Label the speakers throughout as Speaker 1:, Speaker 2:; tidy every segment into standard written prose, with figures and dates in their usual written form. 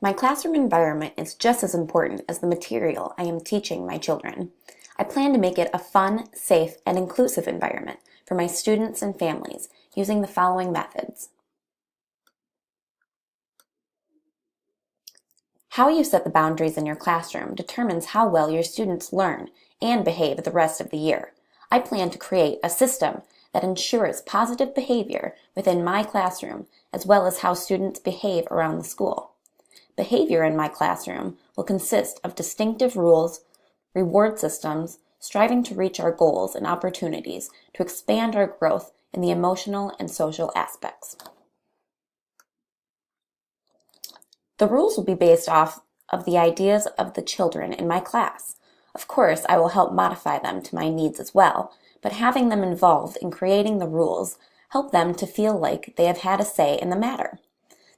Speaker 1: My classroom environment is just as important as the material I am teaching my children. I plan to make it a fun, safe, and inclusive environment for my students and families using the following methods. How you set the boundaries in your classroom determines how well your students learn and behave the rest of the year. I plan to create a system that ensures positive behavior within my classroom as well as how students behave around the school. Behavior in my classroom will consist of distinctive rules, reward systems, striving to reach our goals and opportunities to expand our growth in the emotional and social aspects. The rules will be based off of the ideas of the children in my class. Of course, I will help modify them to my needs as well, but having them involved in creating the rules help them to feel like they have had a say in the matter.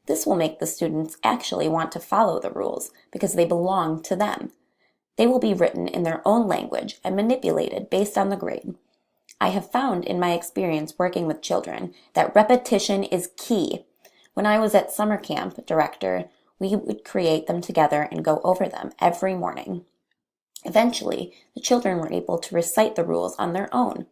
Speaker 1: This will make the students actually want to follow the rules because they belong to them. They will be written in their own language and manipulated based on the grade. I have found in my experience working with children that repetition is key. When I was at summer camp director, we would create them together and go over them every morning. Eventually, the children were able to recite the rules on their own.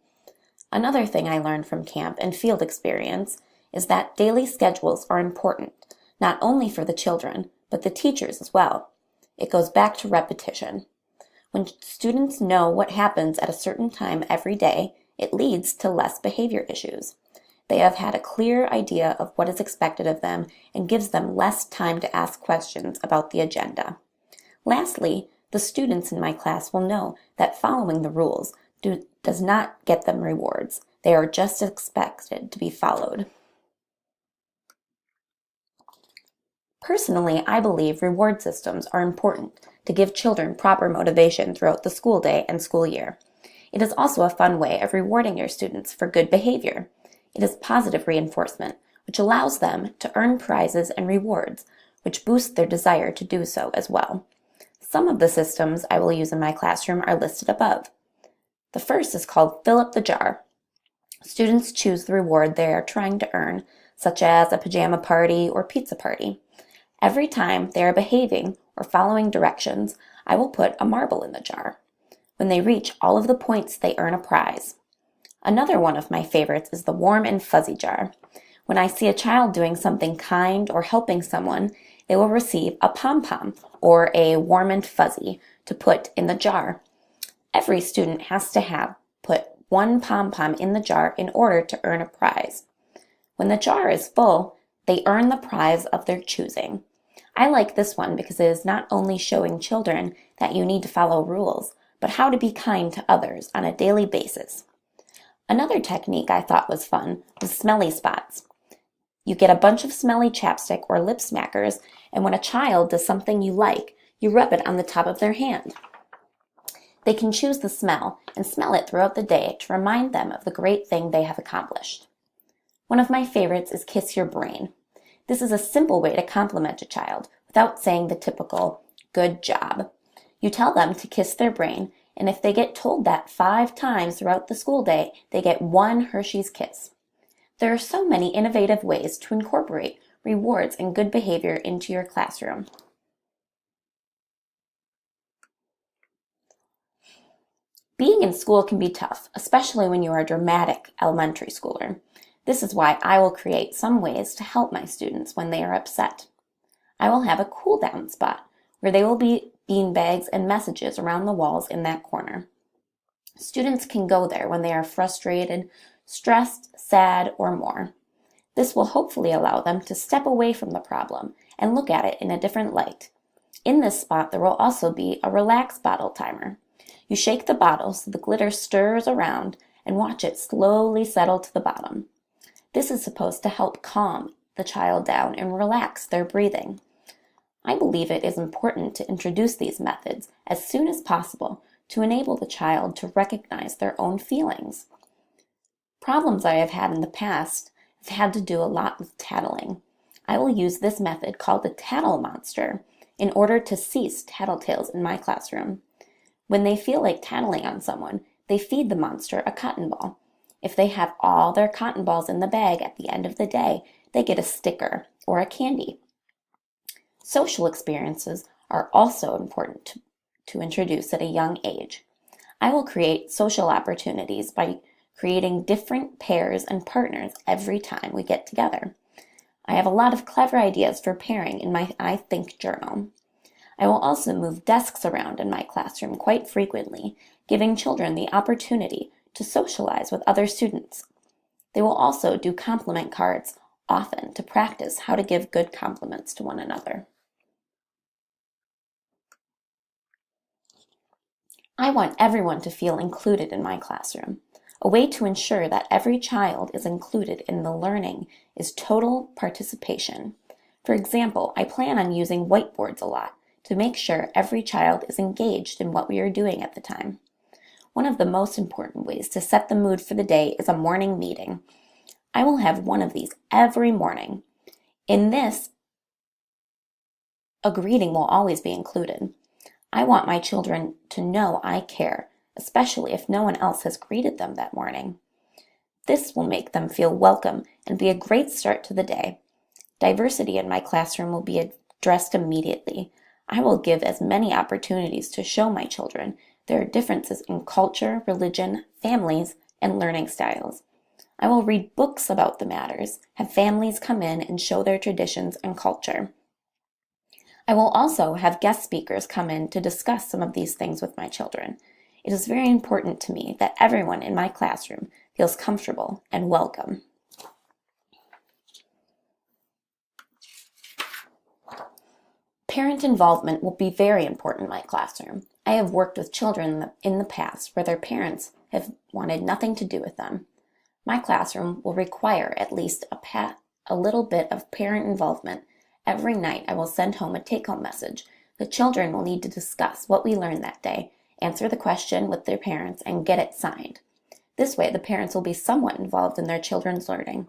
Speaker 1: Another thing I learned from camp and field experience is that daily schedules are important, not only for the children, but the teachers as well. It goes back to repetition. When students know what happens at a certain time every day, it leads to less behavior issues. They have had a clear idea of what is expected of them and gives them less time to ask questions about the agenda. Lastly, the students in my class will know that following the rules does not get them rewards. They are just expected to be followed. Personally, I believe reward systems are important to give children proper motivation throughout the school day and school year. It is also a fun way of rewarding your students for good behavior. It is positive reinforcement, which allows them to earn prizes and rewards, which boosts their desire to do so as well. Some of the systems I will use in my classroom are listed above. The first is called Fill Up the Jar. Students choose the reward they are trying to earn, such as a pajama party or pizza party. Every time they are behaving or following directions, I will put a marble in the jar. When they reach all of the points, they earn a prize. Another one of my favorites is the warm and fuzzy jar. When I see a child doing something kind or helping someone, they will receive a pom-pom or a warm and fuzzy to put in the jar. Every student has to put one pom-pom in the jar in order to earn a prize. When the jar is full, they earn the prize of their choosing. I like this one because it is not only showing children that you need to follow rules, but how to be kind to others on a daily basis. Another technique I thought was fun was smelly spots. You get a bunch of smelly chapstick or lip smackers, and when a child does something you like, you rub it on the top of their hand. They can choose the smell and smell it throughout the day to remind them of the great thing they have accomplished. One of my favorites is Kiss Your Brain. This is a simple way to compliment a child without saying the typical, good job. You tell them to kiss their brain, and if they get told that 5 times throughout the school day, they get 1 Hershey's Kiss. There are so many innovative ways to incorporate rewards and good behavior into your classroom. Being in school can be tough, especially when you are a dramatic elementary schooler. This is why I will create some ways to help my students when they are upset. I will have a cool down spot where there will be beanbags and messages around the walls in that corner. Students can go there when they are frustrated, stressed, sad, or more. This will hopefully allow them to step away from the problem and look at it in a different light. In this spot, there will also be a relax bottle timer. You shake the bottle so the glitter stirs around and watch it slowly settle to the bottom. This is supposed to help calm the child down and relax their breathing. I believe it is important to introduce these methods as soon as possible to enable the child to recognize their own feelings. Problems I have had in the past have had to do a lot with tattling. I will use this method called the tattle monster in order to cease tattletales in my classroom. When they feel like tattling on someone, they feed the monster a cotton ball. If they have all their cotton balls in the bag at the end of the day, they get a sticker or a candy. Social experiences are also important to introduce at a young age. I will create social opportunities by creating different pairs and partners every time we get together. I have a lot of clever ideas for pairing in my I Think journal. I will also move desks around in my classroom quite frequently, giving children the opportunity to socialize with other students. They will also do compliment cards often to practice how to give good compliments to one another. I want everyone to feel included in my classroom. A way to ensure that every child is included in the learning is total participation. For example, I plan on using whiteboards a lot to make sure every child is engaged in what we are doing at the time. One of the most important ways to set the mood for the day is a morning meeting. I will have one of these every morning. In this, a greeting will always be included. I want my children to know I care, especially if no one else has greeted them that morning. This will make them feel welcome and be a great start to the day. Diversity in my classroom will be addressed immediately. I will give as many opportunities to show my children there are differences in culture, religion, families, and learning styles. I will read books about the matters, have families come in and show their traditions and culture. I will also have guest speakers come in to discuss some of these things with my children. It is very important to me that everyone in my classroom feels comfortable and welcome. Parent involvement will be very important in my classroom. I have worked with children in the past where their parents have wanted nothing to do with them. My classroom will require at least a little bit of parent involvement. Every night I will send home a take-home message. The children will need to discuss what we learned that day, answer the question with their parents, and get it signed. This way the parents will be somewhat involved in their children's learning.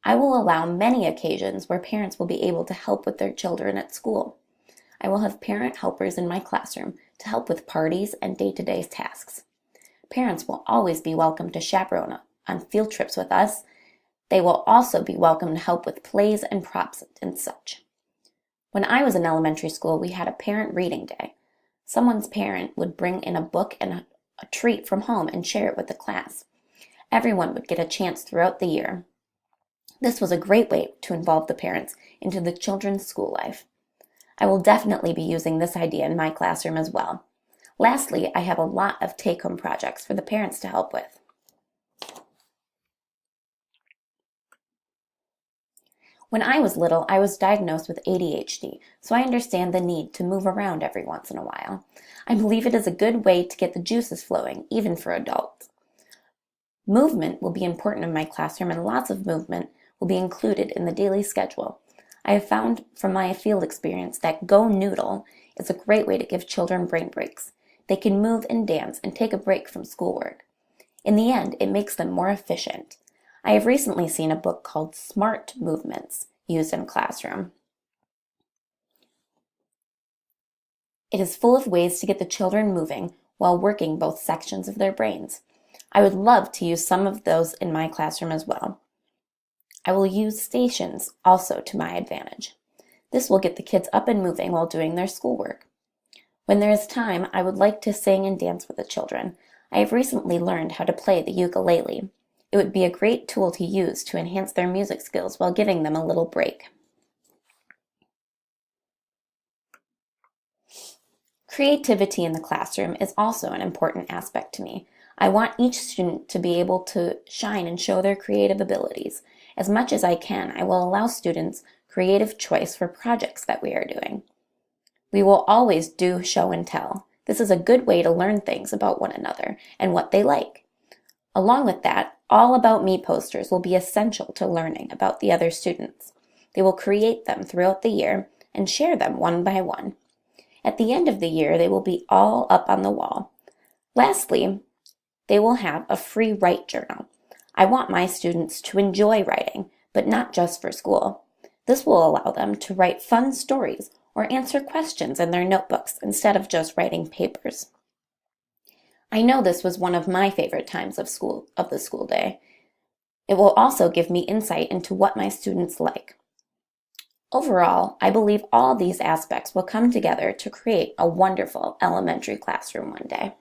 Speaker 1: I will allow many occasions where parents will be able to help with their children at school. I will have parent helpers in my classroom to help with parties and day-to-day tasks. Parents will always be welcome to chaperone on field trips with us. They will also be welcome to help with plays and props and such. When I was in elementary school, we had a parent reading day. Someone's parent would bring in a book and a treat from home and share it with the class. Everyone would get a chance throughout the year. This was a great way to involve the parents into the children's school life. I will definitely be using this idea in my classroom as well. Lastly, I have a lot of take-home projects for the parents to help with. When I was little, I was diagnosed with ADHD, so I understand the need to move around every once in a while. I believe it is a good way to get the juices flowing, even for adults. Movement will be important in my classroom, and lots of movement will be included in the daily schedule. I have found from my field experience that Go Noodle is a great way to give children brain breaks. They can move and dance and take a break from schoolwork. In the end, it makes them more efficient. I have recently seen a book called Smart Movements used in classroom. It is full of ways to get the children moving while working both sections of their brains. I would love to use some of those in my classroom as well. I will use stations also to my advantage. This will get the kids up and moving while doing their schoolwork. When there is time, I would like to sing and dance with the children. I have recently learned how to play the ukulele. It would be a great tool to use to enhance their music skills while giving them a little break. Creativity in the classroom is also an important aspect to me. I want each student to be able to shine and show their creative abilities. As much as I can, I will allow students creative choice for projects that we are doing. We will always do show and tell. This is a good way to learn things about one another and what they like. Along with that, All About Me posters will be essential to learning about the other students. They will create them throughout the year and share them one by one. At the end of the year, they will be all up on the wall. Lastly, they will have a free write journal. I want my students to enjoy writing, but not just for school. This will allow them to write fun stories or answer questions in their notebooks instead of just writing papers. I know this was one of my favorite times of the school day. It will also give me insight into what my students like. Overall, I believe all these aspects will come together to create a wonderful elementary classroom one day.